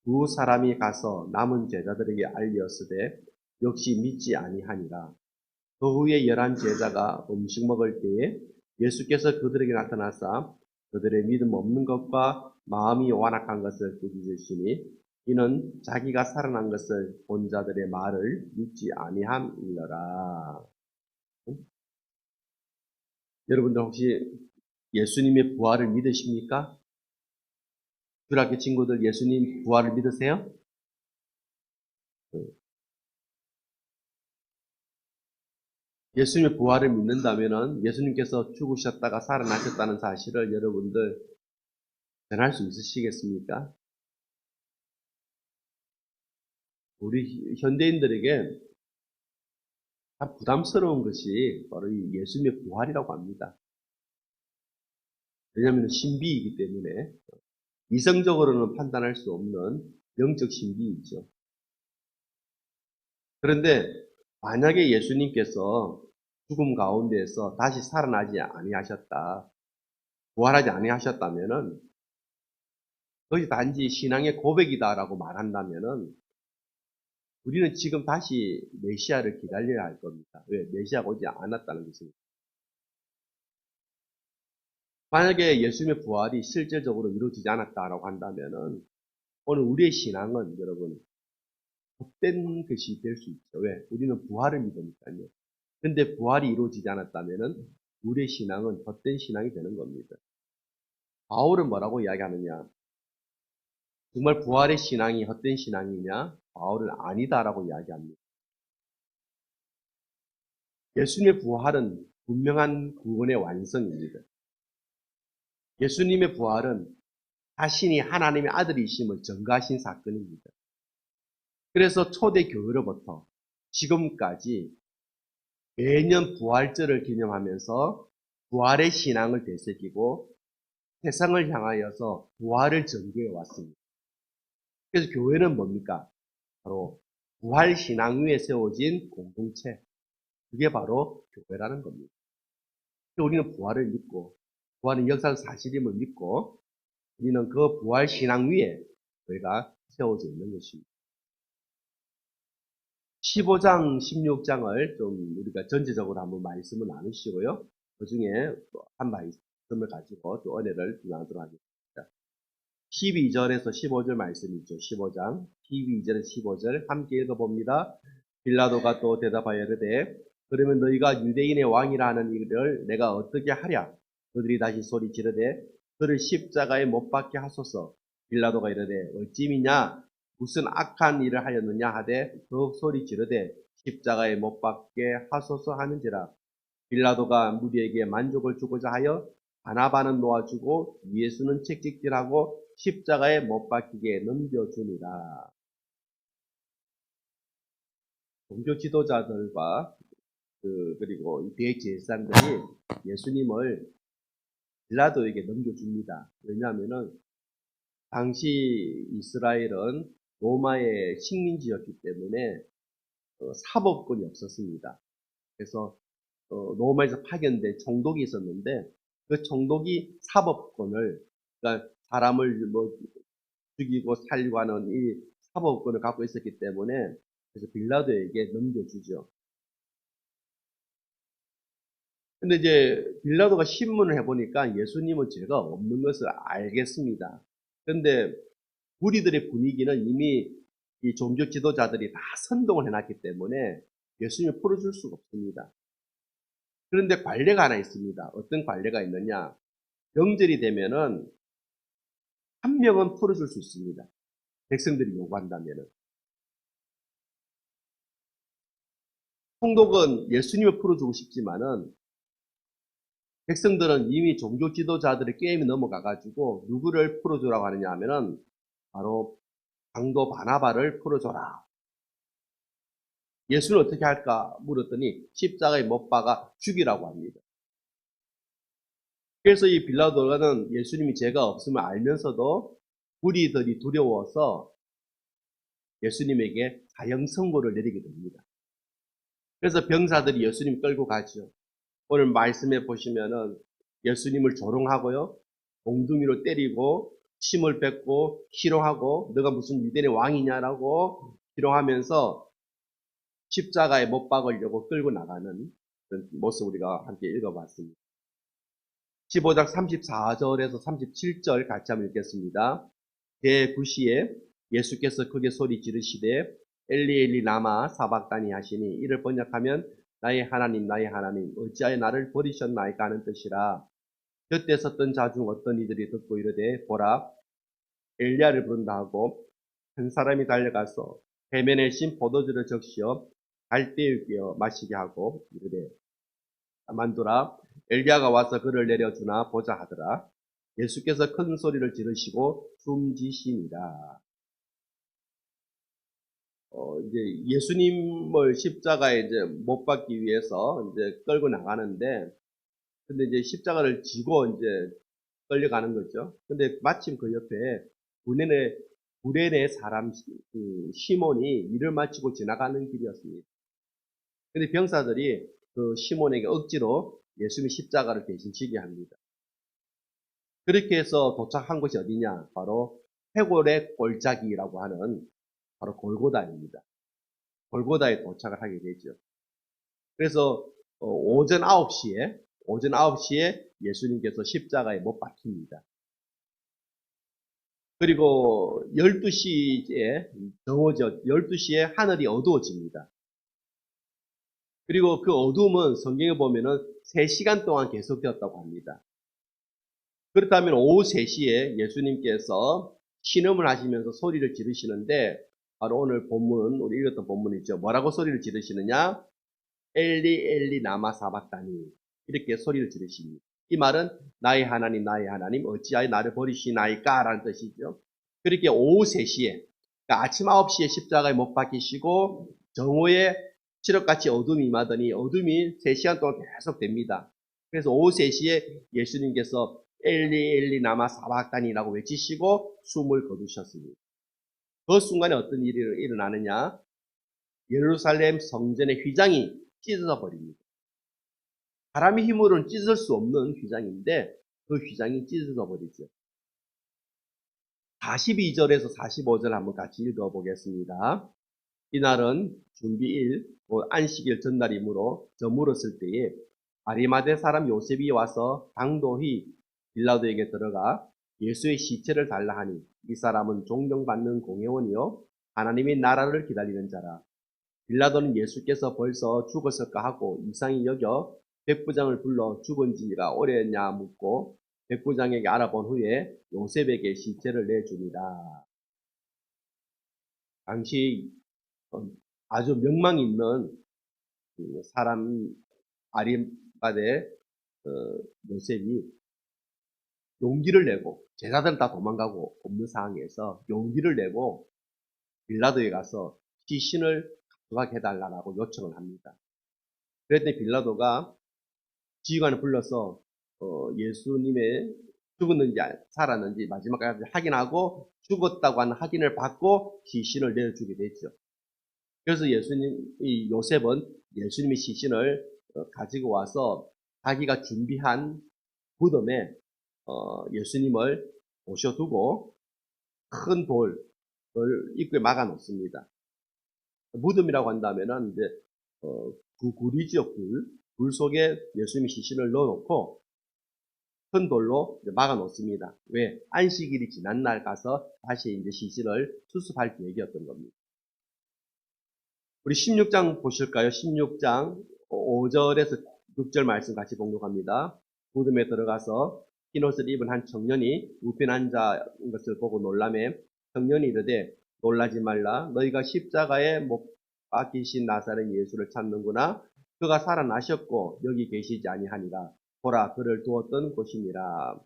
두 사람이 가서 남은 제자들에게 알렸으되 역시 믿지 아니하니라. 그 후에 11 제자가 음식 먹을 때에 예수께서 그들에게 나타나사 그들의 믿음 없는 것과 마음이 완악한 것을 꾸짖으시니 이는 자기가 살아난 것을 본 자들의 말을 믿지 아니함이더라. 여러분들 혹시 예수님의 부활을 믿으십니까? 주일학교 친구들 예수님 부활을 믿으세요? 예수님의 부활을 믿는다면 예수님께서 죽으셨다가 살아나셨다는 사실을 여러분들 전할 수 있으시겠습니까? 우리 현대인들에게 참 부담스러운 것이 바로 이 예수님의 부활이라고 합니다. 왜냐하면 신비이기 때문에 이성적으로는 판단할 수 없는 영적 신비이죠. 그런데 만약에 예수님께서 죽음 가운데에서 다시 살아나지 아니하셨다, 부활하지 아니하셨다면은 그것이 단지 신앙의 고백이다라고 말한다면은 우리는 지금 다시 메시아를 기다려야 할 겁니다. 왜? 메시아가 오지 않았다는 것입니다. 만약에 예수님의 부활이 실제적으로 이루어지지 않았다라고 한다면은 오늘 우리의 신앙은 여러분 헛된 것이 될 수 있죠. 왜? 우리는 부활을 믿으니까요. 근데 부활이 이루어지지 않았다면은 우리의 신앙은 헛된 신앙이 되는 겁니다. 바울은 뭐라고 이야기하느냐? 정말 부활의 신앙이 헛된 신앙이냐? 바울은 아니다라고 이야기합니다. 예수님의 부활은 분명한 구원의 완성입니다. 예수님의 부활은 자신이 하나님의 아들이심을 증거하신 사건입니다. 그래서 초대교회로부터 지금까지 매년 부활절을 기념하면서 부활의 신앙을 되새기고 세상을 향하여서 부활을 전개해 왔습니다. 그래서 교회는 뭡니까? 바로 부활 신앙 위에 세워진 공동체. 그게 바로 교회라는 겁니다. 우리는 부활을 믿고 부활은 역사적 사실임을 믿고 우리는 그 부활 신앙 위에 교회가 세워져 있는 것입니다. 15장, 16장을 좀 우리가 전체적으로 한번 말씀을 나누시고요. 그 중에 한 말씀을 가지고 또 은혜를 나누도록 하겠습니다. 12절에서 15절 말씀이죠. 15장 12절에서 15절 함께 읽어봅니다. 빌라도가 또 대답하여 이르되 그러면 너희가 유대인의 왕이라 하는 이를 내가 어떻게 하랴? 그들이 다시 소리 지르되 그를 십자가에 못 박게 하소서. 빌라도가 이르되 어찌 미냐? 무슨 악한 일을 하였느냐 하되 더욱 소리 지르되 십자가에 못 박게 하소서 하는지라. 빌라도가 무리에게 만족을 주고자 하여 바나바는 놓아주고 예수는 채찍질하고 십자가에 못 박히게 넘겨주니라. 종교 지도자들과 그리고 대제사장들이 예수님을 빌라도에게 넘겨줍니다. 왜냐하면은 당시 이스라엘은 로마의 식민지였기 때문에 사법권이 없었습니다. 그래서 로마에서 파견된 총독이 있었는데 그 총독이 사법권을, 그러니까 사람을 뭐 죽이고 살리고 하는 이 사법권을 갖고 있었기 때문에 그래서 빌라도에게 넘겨주죠. 근데 이제 빌라도가 신문을 해보니까 예수님은 죄가 없는 것을 알겠습니다. 근데 무리들의 분위기는 이미 이 종교 지도자들이 다 선동을 해놨기 때문에 예수님을 풀어줄 수가 없습니다. 그런데 관례가 하나 있습니다. 어떤 관례가 있느냐? 명절이 되면은 한 명은 풀어줄 수 있습니다. 백성들이 요구한다면은. 총독은 예수님을 풀어주고 싶지만은 백성들은 이미 종교 지도자들의 게임이 넘어가가지고 누구를 풀어주라고 하느냐 하면은 바로 강도 바나바를 풀어줘라. 예수는 어떻게 할까 물었더니 십자가에 못 박아 죽이라고 합니다. 그래서 이 빌라도는 예수님이 죄가 없음을 알면서도 무리들이 두려워서 예수님에게 사형 선고를 내리게 됩니다. 그래서 병사들이 예수님 끌고 가죠. 오늘 말씀해 보시면은 예수님을 조롱하고요, 몽둥이로 때리고 침을 뱉고 희롱하고 너가 무슨 유대인의 왕이냐라고 희롱하면서 십자가에 못 박으려고 끌고 나가는 그런 모습 우리가 함께 읽어봤습니다. 15장 34절에서 37절 같이 한번 읽겠습니다. 제9시에 예수께서 크게 소리 지르시되 엘리 엘리 라마 사박다니 하시니 이를 번역하면 나의 하나님 어찌하여 나를 버리셨나이까 하는 뜻이라. 곁에 섰던 자 중 어떤 이들이 듣고 이르되 보라 엘리야를 부른다 하고 한 사람이 달려가서 해면에 신 포도주를 적시어 갈대에 끼어 마시게 하고 이르되 만두라 엘리야가 와서 그를 내려주나 보자 하더라. 예수께서 큰 소리를 지르시고 숨지시니라. 이제 예수님을 십자가에 이제 못 박기 위해서 이제 끌고 나가는데, 근데 이제 십자가를 지고 이제 끌려가는 거죠. 근데 마침 그 옆에 구레네 사람 시몬이 일을 마치고 지나가는 길이었습니다. 근데 병사들이 그 시몬에게 억지로 예수님의 십자가를 대신 지게 합니다. 그렇게 해서 도착한 곳이 어디냐? 바로 해골의 골짜기라고 하는 바로 골고다입니다. 골고다에 도착을 하게 되죠. 그래서 오전 9시에 예수님께서 십자가에 못 박힙니다. 그리고 12시에 정오죠. 12시에 하늘이 어두워집니다. 그리고 그 어두움은 성경에 보면은 3시간 동안 계속되었다고 합니다. 그렇다면 오후 3시에 예수님께서 신음을 하시면서 소리를 지르시는데, 바로 오늘 본문, 우리 읽었던 본문이죠. 뭐라고 소리를 지르시느냐? 엘리 엘리 라마 사박다니, 이렇게 소리를 지르십니다. 이 말은 나의 하나님 어찌하여 나를 버리시나이까 라는 뜻이죠. 그렇게 오후 3시에, 그러니까 아침 9시에 십자가에 못 박히시고 정오에 칠흑같이 어둠이 임하더니 어둠이 3시간 동안 계속 됩니다. 그래서 오후 3시에 예수님께서 엘리 엘리 라마 사박다니라고 외치시고 숨을 거두셨습니다. 그 순간에 어떤 일이 일어나느냐? 예루살렘 성전의 휘장이 찢어져 버립니다. 사람의 힘으로는 찢을 수 없는 휘장인데 그 휘장이 찢어져 버리죠. 42절에서 45절 한번 같이 읽어보겠습니다. 이날은 준비일, 안식일 전날이므로 저물었을 때에 아리마대 사람 요셉이 와서 당도히 빌라도에게 들어가 예수의 시체를 달라 하니 이 사람은 존경받는 공회원이요 하나님의 나라를 기다리는 자라. 빌라도는 예수께서 벌써 죽었을까 하고 이상히 여겨 백부장을 불러 죽은 지가 오래냐 묻고 백부장에게 알아본 후에 요셉에게 시체를 내줍니다. 당시 아주 명망 있는 사람 아리마대 요셉이 용기를 내고, 제자들은 다 도망가고 없는 상황에서 용기를 내고 빌라도에 가서 시신을 가져가게 해달라고 요청을 합니다. 그랬더니 빌라도가 지휘관을 불러서 예수님의 죽었는지 살았는지 마지막까지 확인하고 죽었다고 하는 확인을 받고 시신을 내어주게 됐죠. 그래서 이 요셉은 예수님의 시신을 가지고 와서 자기가 준비한 무덤에 예수님을 모셔두고 큰 돌을 입구에 막아 놓습니다. 무덤이라고 한다면은 이제 굴이죠, 굴 속에 예수님의 시신을 넣어놓고 큰 돌로 막아 놓습니다. 왜? 안식일이 지난 날 가서 다시 이제 시신을 수습할 계획이었던 겁니다. 우리 16장 보실까요? 16장 5절에서 6절 말씀 같이 봉독합니다. 무덤에 들어가서 흰옷을 입은 한 청년이 우편 앉아인 것을 보고 놀라매 청년이 이르되 놀라지 말라. 너희가 십자가에 못 박히신 나사렛 예수를 찾는구나. 그가 살아나셨고 여기 계시지 아니하니라. 보라, 그를 두었던 곳이니라.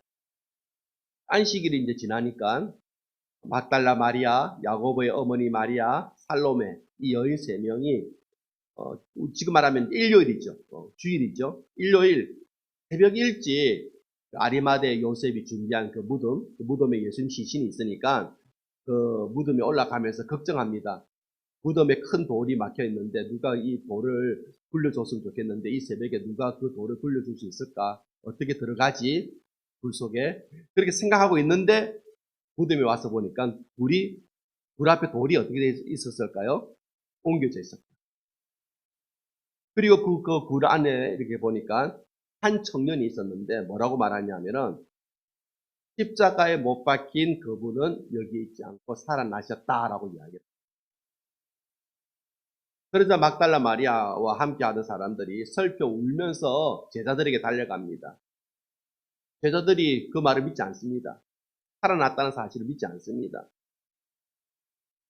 안식일이 이제 지나니까 막달라 마리아, 야고보의 어머니 마리아, 살로메, 이 여인 3명이 지금 말하면 일요일이죠. 주일이죠. 일요일 새벽 일찍 아리마대 요셉이 준비한 그 무덤에 예수님 시신이 있으니까 그 무덤에 올라가면서 걱정합니다. 무덤에 큰 돌이 막혀 있는데 누가 이 돌을 굴려줬으면 좋겠는데 이 새벽에 누가 그 돌을 굴려줄 수 있을까? 어떻게 들어가지? 불 속에. 그렇게 생각하고 있는데 무덤에 와서 보니까 불 앞에 돌이 어떻게 돼 있었을까요? 옮겨져 있었다. 그리고 그 안에 이렇게 보니까 한 청년이 있었는데 뭐라고 말하냐면은 십자가에 못 박힌 그분은 여기 있지 않고 살아나셨다라고 이야기해요. 그러자 막달라 마리아와 함께 하던 사람들이 슬퍼 울면서 제자들에게 달려갑니다. 제자들이 그 말을 믿지 않습니다. 살아났다는 사실을 믿지 않습니다.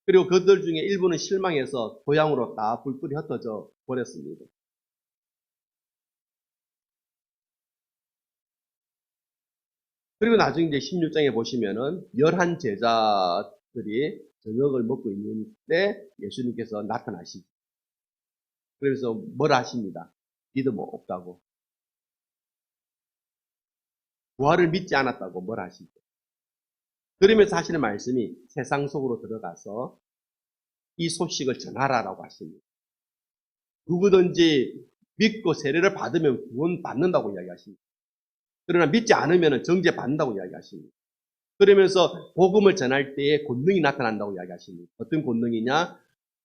그리고 그들 중에 일부는 실망해서 고향으로 다 뿔뿔이 흩어져 버렸습니다. 그리고 나중에 이제 16장에 보시면은 11 제자들이 저녁을 먹고 있는데 예수님께서 나타나시죠. 그래서 뭐라 하십니다. 믿음 없다고. 부활을 믿지 않았다고 뭐라 하시죠. 그러면서 하시는 말씀이 세상 속으로 들어가서 이 소식을 전하라라고 하십니다. 누구든지 믿고 세례를 받으면 구원 받는다고 이야기하십니다. 그러나 믿지 않으면 정죄 받는다고 이야기하십니다. 그러면서 복음을 전할 때에 권능이 나타난다고 이야기하십니다. 어떤 권능이냐?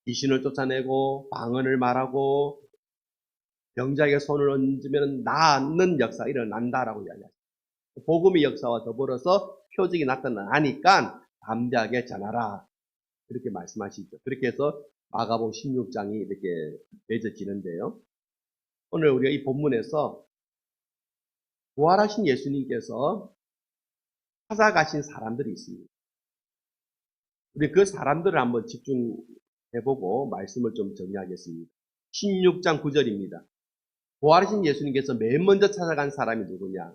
귀신을 쫓아내고 방언을 말하고 병자에게 손을 얹으면 낫는 역사가 일어난다라고 이야기하십니다. 복음의 역사와 더불어서 표적이 나타나니까 담대하게 전하라. 이렇게 말씀하시죠. 그렇게 해서 마가복음 16장이 이렇게 맺어지는데요. 오늘 우리가 이 본문에서 부활하신 예수님께서 찾아가신 사람들이 있습니다. 우리 그 사람들을 한번 집중해보고 말씀을 좀 정리하겠습니다. 16장 9절입니다. 부활하신 예수님께서 맨 먼저 찾아간 사람이 누구냐?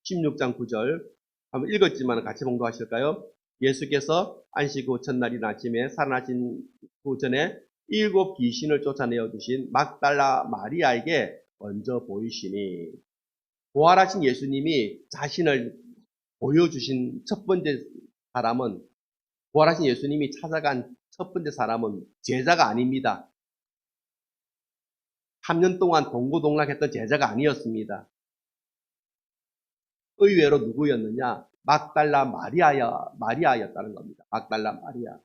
16장 9절 한번 읽었지만 같이 봉독하실까요? 예수께서 안식 후 첫날 이른 아침에 살아나신 후 전에 7 귀신을 쫓아내어 주신 막달라 마리아에게 먼저 보이시니 부활하신 예수님이 자신을 보여주신 첫 번째 사람은 부활하신 예수님이 찾아간 첫 번째 사람은 제자가 아닙니다. 3년 동안 동고동락했던 제자가 아니었습니다. 의외로 누구였느냐? 막달라 마리아였다는 겁니다. 막달라 마리아.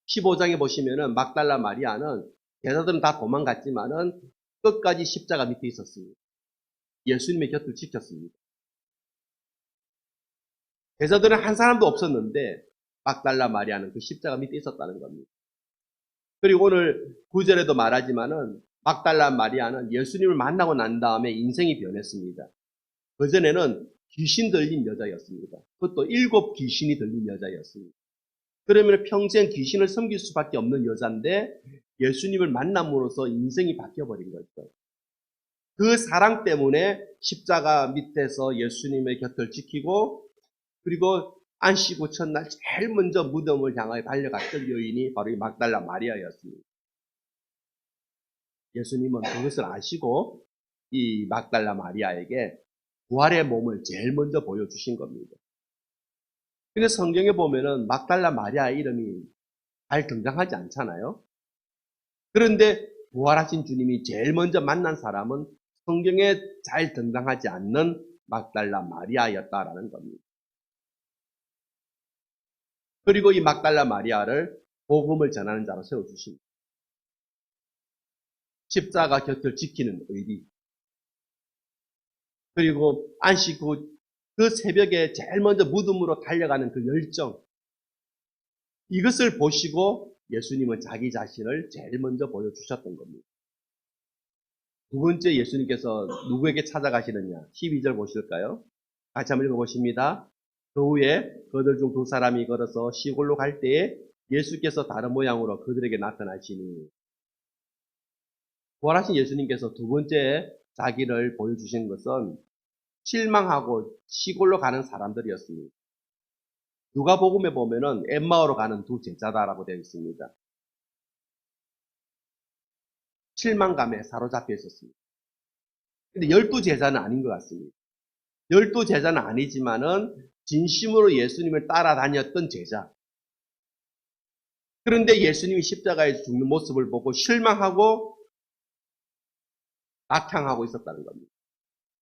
15장에 보시면은 막달라 마리아는 제자들은 다 도망갔지만은 끝까지 십자가 밑에 있었습니다. 예수님의 곁을 지켰습니다. 제자들은 한 사람도 없었는데 막달라 마리아는 그 십자가 밑에 있었다는 겁니다. 그리고 오늘 9절에도 말하지만은 막달라 마리아는 예수님을 만나고 난 다음에 인생이 변했습니다. 그전에는 귀신 들린 여자였습니다. 그것도 7 귀신이 들린 여자였습니다. 그러면 평생 귀신을 섬길 수밖에 없는 여자인데 예수님을 만남으로써 인생이 바뀌어버린 거죠. 그 사랑 때문에 십자가 밑에서 예수님의 곁을 지키고 그리고 안식 후 첫날 제일 먼저 무덤을 향하여 달려갔던 여인이 바로 이 막달라 마리아였습니다. 예수님은 그것을 아시고 이 막달라 마리아에게 부활의 몸을 제일 먼저 보여주신 겁니다. 근데 성경에 보면은 막달라 마리아의 이름이 잘 등장하지 않잖아요. 그런데 부활하신 주님이 제일 먼저 만난 사람은 성경에 잘 등장하지 않는 막달라 마리아였다라는 겁니다. 그리고 이 막달라 마리아를 복음을 전하는 자로 세워주십니다. 십자가 곁을 지키는 의리. 그리고 안식 후 그 새벽에 제일 먼저 무덤으로 달려가는 그 열정. 이것을 보시고 예수님은 자기 자신을 제일 먼저 보여주셨던 겁니다. 두 번째 예수님께서 누구에게 찾아가시느냐? 12절 보실까요? 같이 한번 읽어보십니다. 그 후에 그들 중 2 사람이 걸어서 시골로 갈 때에 예수께서 다른 모양으로 그들에게 나타나시니 부활하신 예수님께서 두 번째 자기를 보여주신 것은 실망하고 시골로 가는 사람들이었습니다. 누가복음에 보면은 엠마오로 가는 2 제자다라고 되어 있습니다. 실망감에 사로잡혀 있었습니다. 근데 12 제자는 아닌 것 같습니다. 12 제자는 아니지만은 진심으로 예수님을 따라다녔던 제자. 그런데 예수님이 십자가에서 죽는 모습을 보고 실망하고 낙향하고 있었다는 겁니다.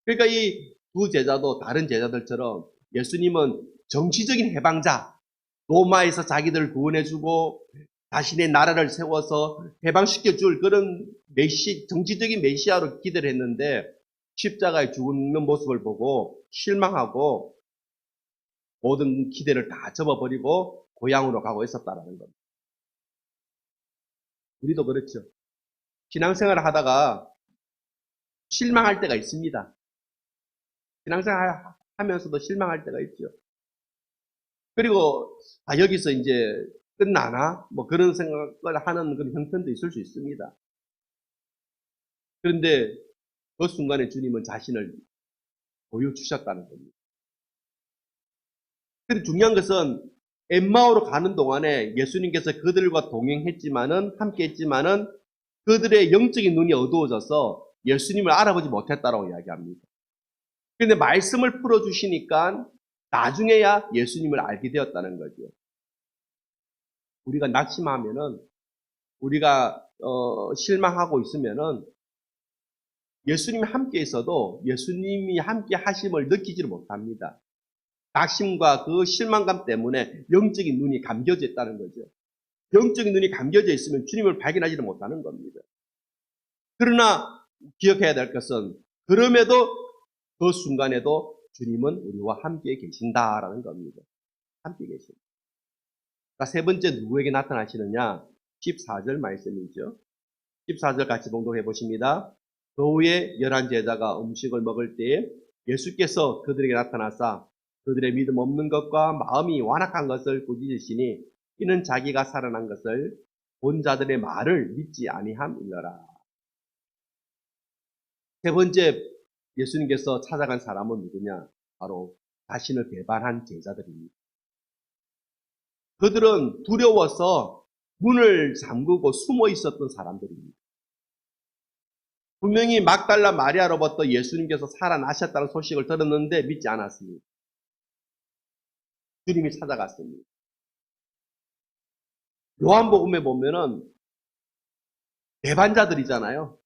그러니까 이 2 제자도 다른 제자들처럼 예수님은 정치적인 해방자, 로마에서 자기들을 구원해주고 자신의 나라를 세워서 해방시켜줄 그런 정치적인 메시아로 기대를 했는데 십자가에 죽는 모습을 보고 실망하고 모든 기대를 다 접어버리고 고향으로 가고 있었다라는 겁니다. 우리도 그렇죠. 신앙생활을 하다가 실망할 때가 있습니다. 신앙생활 하면서도 실망할 때가 있죠. 그리고 여기서 이제 끝나나? 뭐 그런 생각을 하는 그런 형편도 있을 수 있습니다. 그런데 그 순간에 주님은 자신을 보여주셨다는 겁니다. 근데 중요한 것은 엠마오로 가는 동안에 예수님께서 그들과 동행했지만은 함께 했지만은 그들의 영적인 눈이 어두워져서 예수님을 알아보지 못했다라고 이야기합니다. 그런데 말씀을 풀어주시니까 나중에야 예수님을 알게 되었다는 거죠. 우리가 낙심하면은 우리가 실망하고 있으면은 예수님이 함께 있어도 예수님이 함께 하심을 느끼지를 못합니다. 낙심과 그 실망감 때문에 영적인 눈이 감겨져 있다는 거죠. 영적인 눈이 감겨져 있으면 주님을 발견하지를 못하는 겁니다. 그러나 기억해야 될 것은 그럼에도 그 순간에도 주님은 우리와 함께 계신다라는 겁니다. 함께 계십니다. 세 번째 누구에게 나타나시느냐? 14절 말씀이죠. 14절 같이 봉독해 보십니다. 그 후에 11 제자가 음식을 먹을 때에 예수께서 그들에게 나타나사 그들의 믿음 없는 것과 마음이 완악한 것을 꾸짖으시니 이는 자기가 살아난 것을 본 자들의 말을 믿지 아니함이러라. 세 번째 예수님께서 찾아간 사람은 누구냐? 바로 자신을 배반한 제자들입니다. 그들은 두려워서 문을 잠그고 숨어 있었던 사람들입니다. 분명히 막달라 마리아로부터 예수님께서 살아나셨다는 소식을 들었는데 믿지 않았습니다. 주님이 찾아갔습니다. 요한복음에 보면은 배반자들이잖아요.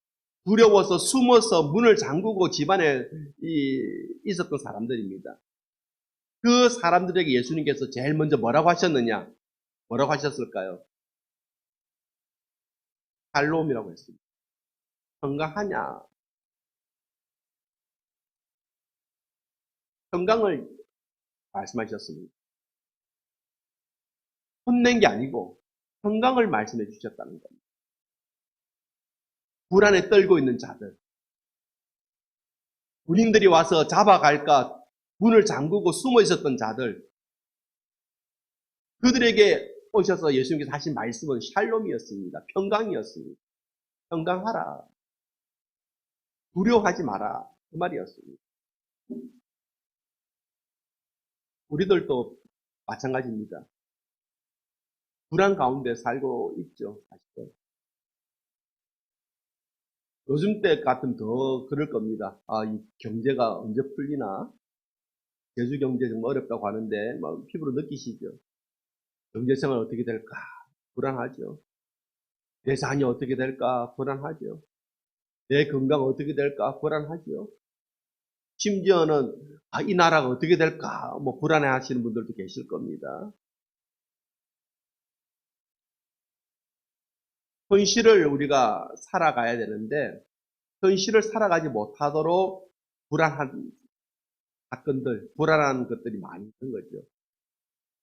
두려워서 숨어서 문을 잠그고 집안에 있었던 사람들입니다. 그 사람들에게 예수님께서 제일 먼저 뭐라고 하셨느냐? 뭐라고 하셨을까요? 살롬이라고 했습니다. 건강하냐? 건강을 말씀하셨습니다. 혼낸 게 아니고 건강을 말씀해 주셨다는 겁니다. 불안에 떨고 있는 자들, 군인들이 와서 잡아갈까 문을 잠그고 숨어 있었던 자들, 그들에게 오셔서 예수님께서 하신 말씀은 샬롬이었습니다. 평강이었습니다. 평강하라. 두려워하지 마라. 그 말이었습니다. 우리들도 마찬가지입니다. 불안 가운데 살고 있죠. 사실은. 요즘 때 같으면 더 그럴 겁니다. 이 경제가 언제 풀리나? 제주 경제 정말 어렵다고 하는데 피부로 느끼시죠? 경제생활 어떻게 될까? 불안하죠. 내 자녀 어떻게 될까? 불안하죠. 내 건강 어떻게 될까? 불안하죠. 심지어는 이 나라가 어떻게 될까? 불안해 하시는 분들도 계실 겁니다. 현실을 우리가 살아가야 되는데 현실을 살아가지 못하도록 불안한 사건들, 불안한 것들이 많이 있는 거죠.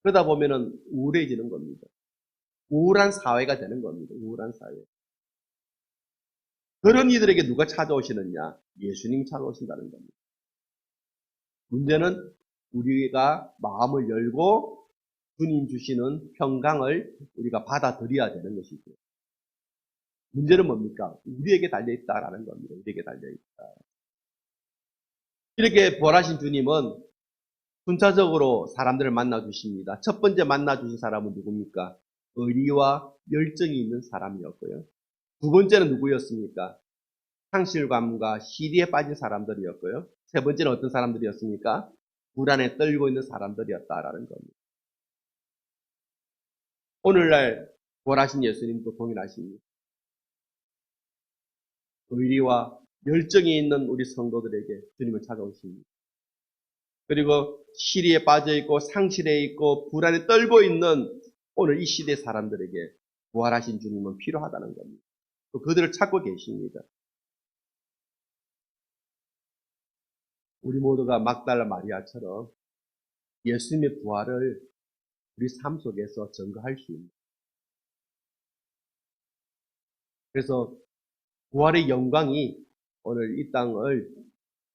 그러다 보면은 우울해지는 겁니다. 우울한 사회가 되는 겁니다. 우울한 사회. 그런 이들에게 누가 찾아오시느냐? 예수님이 찾아오신다는 겁니다. 문제는 우리가 마음을 열고 주님 주시는 평강을 우리가 받아들여야 되는 것이죠. 문제는 뭡니까? 우리에게 달려있다라는 겁니다. 우리에게 달려있다. 이렇게 부활하신 주님은 순차적으로 사람들을 만나주십니다. 첫 번째 만나주신 사람은 누굽니까? 의리와 열정이 있는 사람이었고요. 두 번째는 누구였습니까? 상실감과 시리에 빠진 사람들이었고요. 세 번째는 어떤 사람들이었습니까? 불안에 떨고 있는 사람들이었다라는 겁니다. 오늘날 부활하신 예수님도 동일하십니다. 의리와 열정이 있는 우리 성도들에게 주님을 찾아오십니다. 그리고 시리에 빠져 있고 상실해 있고 불안에 떨고 있는 오늘 이 시대 사람들에게 부활하신 주님은 필요하다는 겁니다. 또 그들을 찾고 계십니다. 우리 모두가 막달라 마리아처럼 예수님의 부활을 우리 삶 속에서 증거할 수 있는. 그래서 부활의 영광이 오늘 이 땅을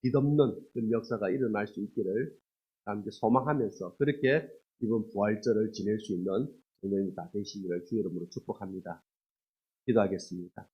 뒤덮는 그런 역사가 일어날 수 있기를 함께 소망하면서 그렇게 이번 부활절을 지낼 수 있는 성도님이 다 되시기를 주의 이름으로 축복합니다. 기도하겠습니다.